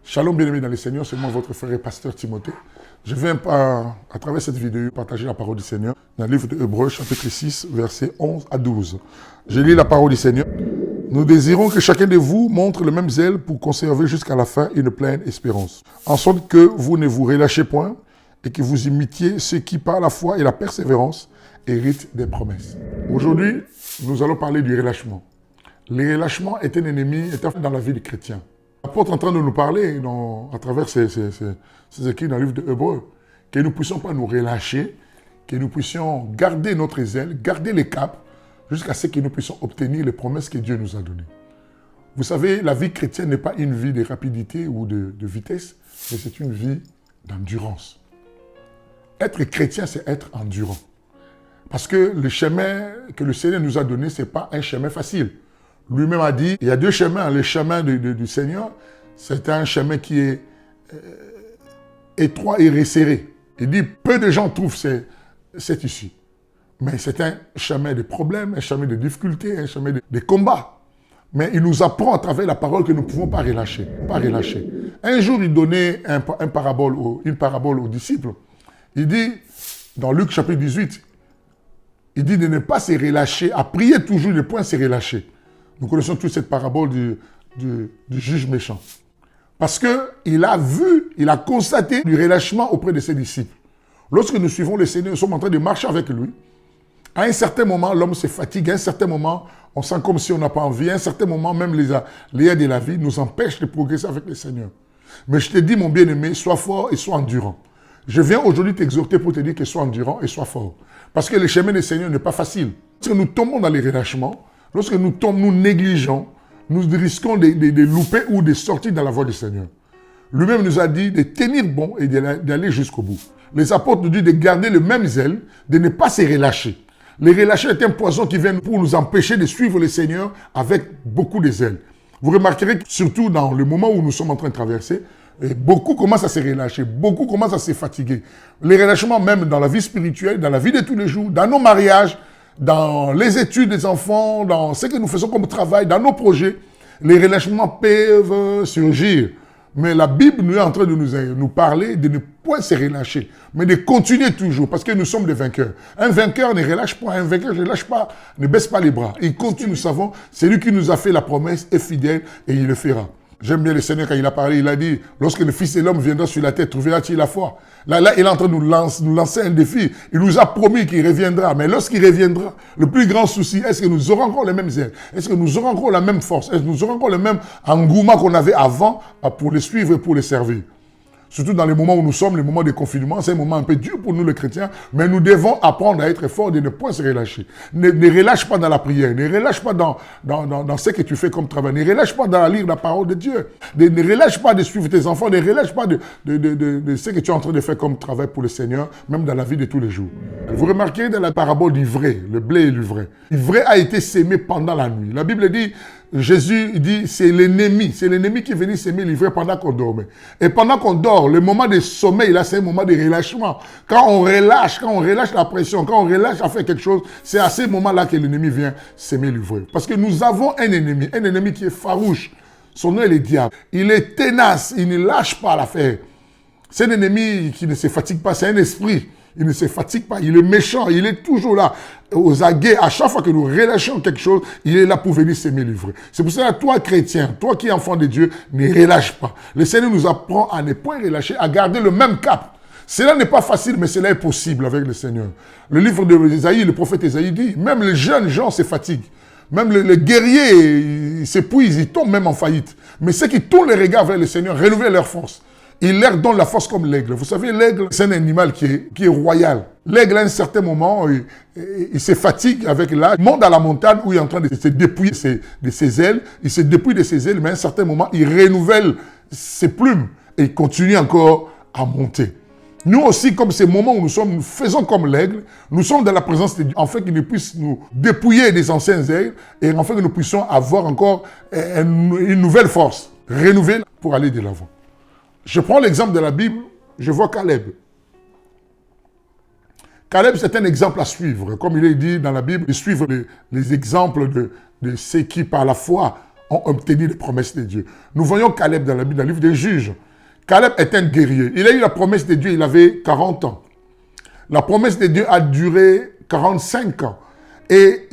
Shalom bien-aimés dans le Seigneur, c'est moi votre frère et pasteur Timothée. Je viens à travers cette vidéo partager la parole du Seigneur dans le livre de Hébreux, chapitre 6, versets 11 à 12. Je lis la parole du Seigneur. Nous désirons que chacun de vous montre le même zèle pour conserver jusqu'à la fin une pleine espérance. En sorte que vous ne vous relâchez point et que vous imitiez ceux qui, par la foi et la persévérance, héritent des promesses. Aujourd'hui, nous allons parler du relâchement. Le relâchement est un ennemi dans la vie des chrétiens. L'apôtre est en train de nous parler à travers ces écrits dans le livre de Hébreux, que nous ne puissions pas nous relâcher, que nous puissions garder notre zèle, garder les caps, jusqu'à ce que nous puissions obtenir les promesses que Dieu nous a données. Vous savez, la vie chrétienne n'est pas une vie de rapidité ou de vitesse, mais c'est une vie d'endurance. Être chrétien, c'est être endurant. Parce que le chemin que le Seigneur nous a donné, ce n'est pas un chemin facile. Lui-même a dit, il y a deux chemins. Le chemin du Seigneur, c'est un chemin qui est étroit et resserré. Il dit, peu de gens trouvent cette issue. Mais c'est un chemin de problèmes, un chemin de difficultés, un chemin de combats. Mais il nous apprend à travers la parole que nous ne pouvons pas relâcher. Pas relâcher. Un jour, il donnait une parabole aux disciples. Il dit, dans Luc chapitre 18, il dit de ne pas se relâcher, à prier toujours, ne point se relâcher. Nous connaissons toute cette parabole du juge méchant. Parce qu'il a vu, il a constaté du relâchement auprès de ses disciples. Lorsque nous suivons le Seigneur, nous sommes en train de marcher avec lui. À un certain moment, l'homme se fatigue. À un certain moment, on sent comme si on n'a pas envie. À un certain moment, même les aléas de la vie nous empêchent de progresser avec le Seigneur. Mais je te dis, mon bien-aimé, sois fort et sois endurant. Je viens aujourd'hui t'exhorter pour te dire que sois endurant et sois fort. Parce que le chemin du Seigneur n'est pas facile. Si nous tombons dans les relâchements, lorsque nous tombons, nous négligeons, nous risquons de louper ou de sortir dans la voie du Seigneur. Lui-même nous a dit de tenir bon et d'aller jusqu'au bout. Les apôtres nous disent de garder le même zèle, de ne pas se relâcher. Le relâcher est un poison qui vient pour nous empêcher de suivre le Seigneur avec beaucoup de zèle. Vous remarquerez que surtout dans le moment où nous sommes en train de traverser, beaucoup commencent à se relâcher, beaucoup commencent à se fatiguer. Les relâchements même dans la vie spirituelle, dans la vie de tous les jours, dans nos mariages, dans les études des enfants, dans ce que nous faisons comme travail, dans nos projets, les relâchements peuvent surgir. Mais la Bible nous est en train de nous parler de ne point se relâcher, mais de continuer toujours, parce que nous sommes des vainqueurs. Un vainqueur ne relâche pas, un vainqueur ne relâche pas, ne baisse pas les bras. Il continue, nous savons, c'est lui qui nous a fait la promesse, est fidèle et il le fera. J'aime bien le Seigneur quand il a parlé, il a dit, lorsque le Fils de l'homme viendra sur la terre, trouvera-t-il la foi? Là, il est en train de nous lancer un défi. Il nous a promis qu'il reviendra. Mais lorsqu'il reviendra, le plus grand souci, est-ce que nous aurons encore les mêmes ailes? Est-ce que nous aurons encore la même force? Est-ce que nous aurons encore le même engouement qu'on avait avant pour les suivre et pour les servir? Surtout dans les moments où nous sommes, les moments de confinement, c'est un moment un peu dur pour nous les chrétiens, mais nous devons apprendre à être forts et ne point se relâcher. Ne relâche pas dans la prière, ne relâche pas dans ce que tu fais comme travail, ne relâche pas dans lire la parole de Dieu, ne relâche pas de suivre tes enfants, ne relâche pas de ce que tu es en train de faire comme travail pour le Seigneur, même dans la vie de tous les jours. Vous remarquez dans la parabole du vrai, le blé et l'ivraie. L'ivraie a été sémé pendant la nuit. La Bible dit, Jésus dit, c'est l'ennemi qui est venu s'aimer l'ivraie pendant qu'on dormait. Et pendant qu'on dort, le moment de sommeil, là, c'est un moment de relâchement. Quand on relâche la pression, quand on relâche à faire quelque chose, c'est à ce moment-là que l'ennemi vient s'aimer l'ivraie. Parce que nous avons un ennemi qui est farouche. Son nom est le diable. Il est tenace, il ne lâche pas l'affaire. C'est un ennemi qui ne se fatigue pas, c'est un esprit. Il ne se fatigue pas, il est méchant, il est toujours là, aux aguets. À chaque fois que nous relâchons quelque chose, il est là pour venir s'aimer l'ivraie. C'est pour ça que toi, chrétien, toi qui es enfant de Dieu, ne relâche pas. Le Seigneur nous apprend à ne point relâcher, à garder le même cap. Cela n'est pas facile, mais cela est possible avec le Seigneur. Le livre d'Ésaïe, le prophète Ésaïe dit, même les jeunes gens se fatiguent. Même les guerriers, ils s'épuisent, ils tombent même en faillite. Mais ceux qui tournent les regards vers le Seigneur renouvellent leur force. Il leur donne la force comme l'aigle. Vous savez, l'aigle, c'est un animal qui est royal. L'aigle, à un certain moment, il se fatigue avec l'âge. Il monte à la montagne où il est en train de se dépouiller de ses ailes. Il se dépouille de ses ailes, mais à un certain moment, il renouvelle ses plumes et il continue encore à monter. Nous aussi, comme ces moments où nous faisons comme l'aigle, nous sommes dans la présence de Dieu, afin qu'il puisse nous dépouiller des anciens ailes et afin que nous puissions avoir encore une nouvelle force, renouvelée pour aller de l'avant. Je prends l'exemple de la Bible, je vois Caleb. Caleb, c'est un exemple à suivre. Comme il est dit dans la Bible, de suivre les exemples de ceux qui, par la foi, ont obtenu les promesses de Dieu. Nous voyons Caleb dans la Bible, dans le livre des Juges. Caleb est un guerrier. Il a eu la promesse de Dieu, il avait 40 ans. La promesse de Dieu a duré 45 ans. Et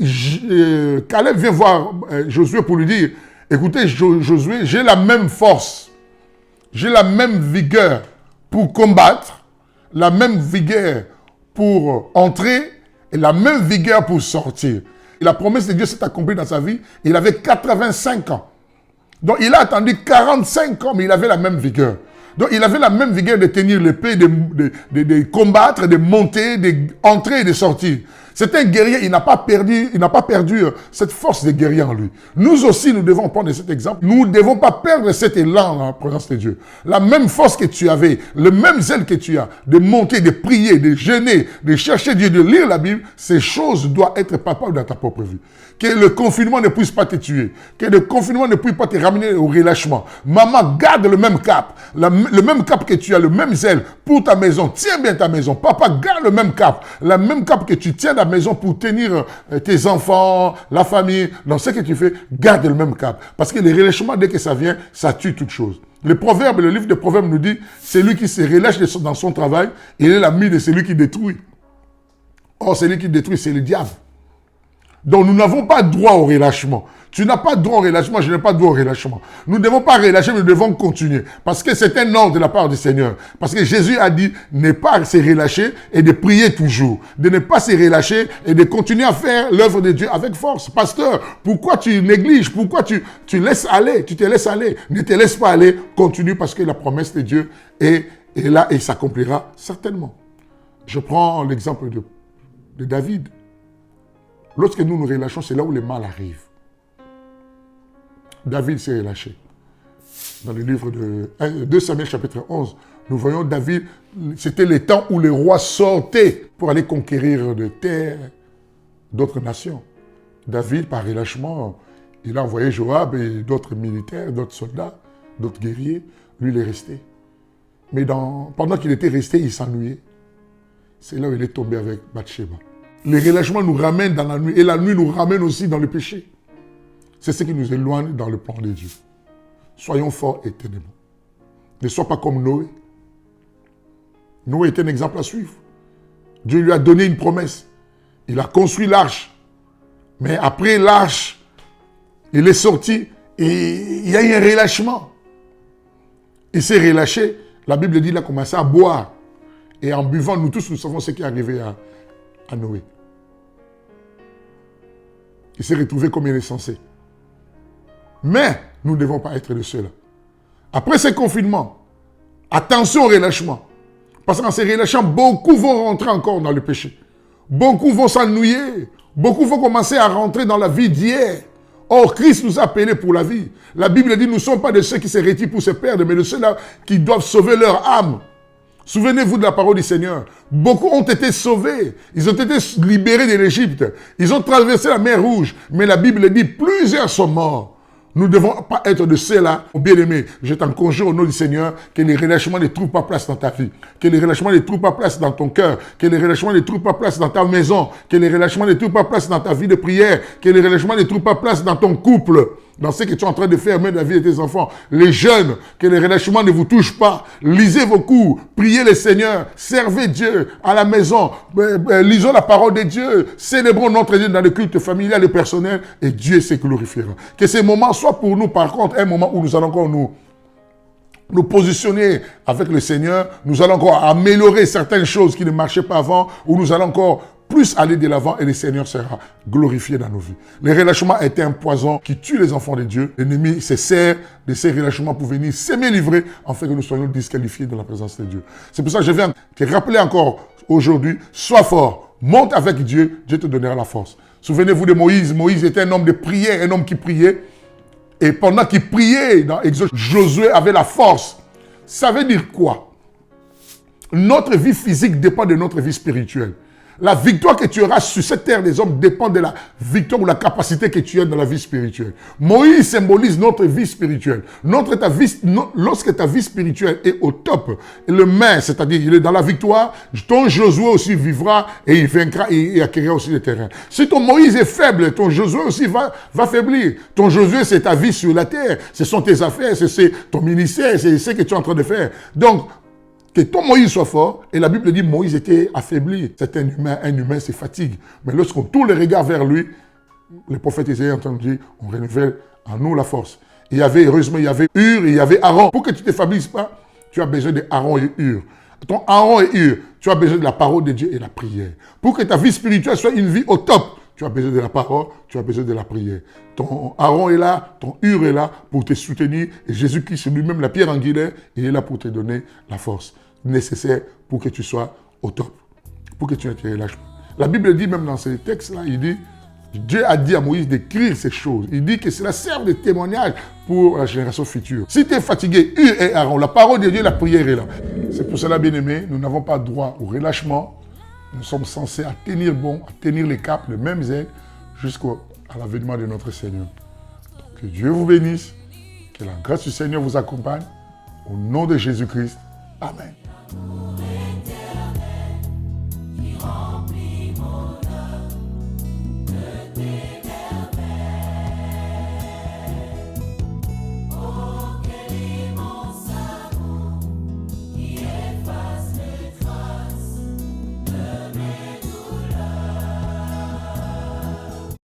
Caleb vient voir Josué pour lui dire, écoutez Josué, j'ai la même force, j'ai la même vigueur pour combattre, la même vigueur pour entrer et la même vigueur pour sortir. Et la promesse de Dieu s'est accomplie dans sa vie. Il avait 85 ans. Donc il a attendu 45 ans, mais il avait la même vigueur. Donc il avait la même vigueur de tenir l'épée, de combattre, de monter, d'entrer et de sortir. C'est un guerrier, il n'a pas perdu cette force de guerrier en lui. Nous aussi, nous devons prendre cet exemple. Nous ne devons pas perdre cet élan en la présence de Dieu. La même force que tu avais, le même zèle que tu as, de monter, de prier, de jeûner, de chercher Dieu, de lire la Bible, ces choses doivent être palpables dans ta propre vie. Que le confinement ne puisse pas te tuer. Que le confinement ne puisse pas te ramener au relâchement. Maman, garde le même cap. Le même cap que tu as, le même zèle pour ta maison. Tiens bien ta maison. Papa, garde le même cap. Le même cap que tu tiens la maison pour tenir tes enfants, la famille. Dans ce que tu fais, garde le même cap. Parce que le relâchement, dès que ça vient, ça tue toute chose. Le livre de Proverbes nous dit, celui qui se relâche dans son travail, il est l'ami de celui qui détruit. Or, celui qui détruit, c'est le diable. Donc, nous n'avons pas droit au relâchement. Tu n'as pas droit au relâchement, je n'ai pas droit au relâchement. Nous ne devons pas relâcher, mais nous devons continuer. Parce que c'est un ordre de la part du Seigneur. Parce que Jésus a dit, ne pas se relâcher et de prier toujours. De ne pas se relâcher et de continuer à faire l'œuvre de Dieu avec force. Pasteur, pourquoi tu négliges? Pourquoi tu laisses aller? Tu te laisses aller. Ne te laisse pas aller. Continue parce que la promesse de Dieu est là et s'accomplira certainement. Je prends l'exemple de David. Lorsque nous nous relâchons, c'est là où le mal arrive. David s'est relâché. Dans le livre de 2 Samuel chapitre 11, nous voyons David, c'était le temps où les rois sortaient pour aller conquérir des terres d'autres nations. David, par relâchement, il a envoyé Joab et d'autres militaires, d'autres soldats, d'autres guerriers. Lui, il est resté. Mais pendant qu'il était resté, il s'ennuyait. C'est là où il est tombé avec Bathsheba. Le relâchement nous ramène dans la nuit et la nuit nous ramène aussi dans le péché. C'est ce qui nous éloigne dans le plan de Dieu. Soyons forts et ténébreux. Ne sois pas comme Noé. Noé est un exemple à suivre. Dieu lui a donné une promesse. Il a construit l'arche. Mais après l'arche, il est sorti et il y a eu un relâchement. Il s'est relâché. La Bible dit qu'il a commencé à boire. Et en buvant, nous tous, nous savons ce qui est arrivé à Noé. Il s'est retrouvé comme il est censé. Mais nous ne devons pas être de ceux-là. Après ce confinement, attention au relâchement. Parce qu'en se relâchant, beaucoup vont rentrer encore dans le péché. Beaucoup vont s'ennuyer. Beaucoup vont commencer à rentrer dans la vie d'hier. Or, Christ nous a appelés pour la vie. La Bible dit, nous ne sommes pas de ceux qui se retirent pour se perdre, mais de ceux-là qui doivent sauver leur âme. Souvenez-vous de la parole du Seigneur. Beaucoup ont été sauvés. Ils ont été libérés de l'Égypte. Ils ont traversé la mer Rouge. Mais la Bible dit, plusieurs sont morts. Nous ne devons pas être de ceux-là. Bien-aimés, je t'en conjure au nom du Seigneur que les relâchements ne trouvent pas place dans ta vie. Que les relâchements ne trouvent pas place dans ton cœur. Que les relâchements ne trouvent pas place dans ta maison. Que les relâchements ne trouvent pas place dans ta vie de prière. Que les relâchements ne trouvent pas place dans ton couple. Dans ce que tu es en train de faire, même dans la vie de tes enfants. Les jeunes, que les relâchements ne vous touchent pas. Lisez vos cours. Priez le Seigneur. Servez Dieu à la maison. Lisons la parole de Dieu. Célébrons notre Dieu dans le culte familial et personnel. Et Dieu se glorifiera. Que ces moments soient pour nous, par contre, un moment où nous allons encore nous positionner avec le Seigneur. Nous allons encore améliorer certaines choses qui ne marchaient pas avant. Où nous allons encore plus aller de l'avant et le Seigneur sera glorifié dans nos vies. Le relâchement est un poison qui tue les enfants de Dieu. L'ennemi se sert de ces relâchements pour venir s'aimer livrer afin que nous soyons disqualifiés dans la présence de Dieu. C'est pour ça que je viens te rappeler encore aujourd'hui, sois fort, monte avec Dieu, Dieu te donnera la force. Souvenez-vous de Moïse. Moïse était un homme de prière, un homme qui priait. Et pendant qu'il priait dans Exode, Josué avait la force. Ça veut dire quoi? Notre vie physique dépend de notre vie spirituelle. La victoire que tu auras sur cette terre des hommes dépend de la victoire ou la capacité que tu as dans la vie spirituelle. Moïse symbolise notre vie spirituelle. Lorsque ta vie spirituelle est au top, le main, c'est-à-dire il est dans la victoire, ton Josué aussi vivra et il vaincra et acquérira aussi le terrain. Si ton Moïse est faible, ton Josué aussi va faiblir. Ton Josué, c'est ta vie sur la terre. Ce sont tes affaires, c'est ton ministère, c'est ce que tu es en train de faire. Donc, que ton Moïse soit fort, et la Bible dit Moïse était affaibli. C'est un humain se fatigue. Mais lorsqu'on tourne les regards vers lui, le prophète Isaïe entend dire, on renouvelle en nous la force. Heureusement, il y avait Hur et il y avait Aaron. Pour que tu ne te faiblisses pas, tu as besoin de Aaron et Hur. Ton Aaron et Hur, tu as besoin de la parole de Dieu et la prière. Pour que ta vie spirituelle soit une vie au top, tu as besoin de la parole, tu as besoin de la prière. Ton Aaron est là, ton Hur est là pour te soutenir. Et Jésus-Christ, lui-même, la pierre angulaire, il est là pour te donner la force nécessaire pour que tu sois au top, pour que tu ne te relâches pas. La Bible dit même dans ces textes-là, il dit, Dieu a dit à Moïse d'écrire ces choses. Il dit que cela sert de témoignage pour la génération future. Si tu es fatigué, Hur et Aaron, la parole de Dieu, la prière est là. C'est pour cela, bien-aimés, nous n'avons pas droit au relâchement. Nous sommes censés à tenir bon, à tenir les caps, le même zèle, jusqu'à l'avènement de notre Seigneur. Que Dieu vous bénisse, que la grâce du Seigneur vous accompagne. Au nom de Jésus-Christ. Amen.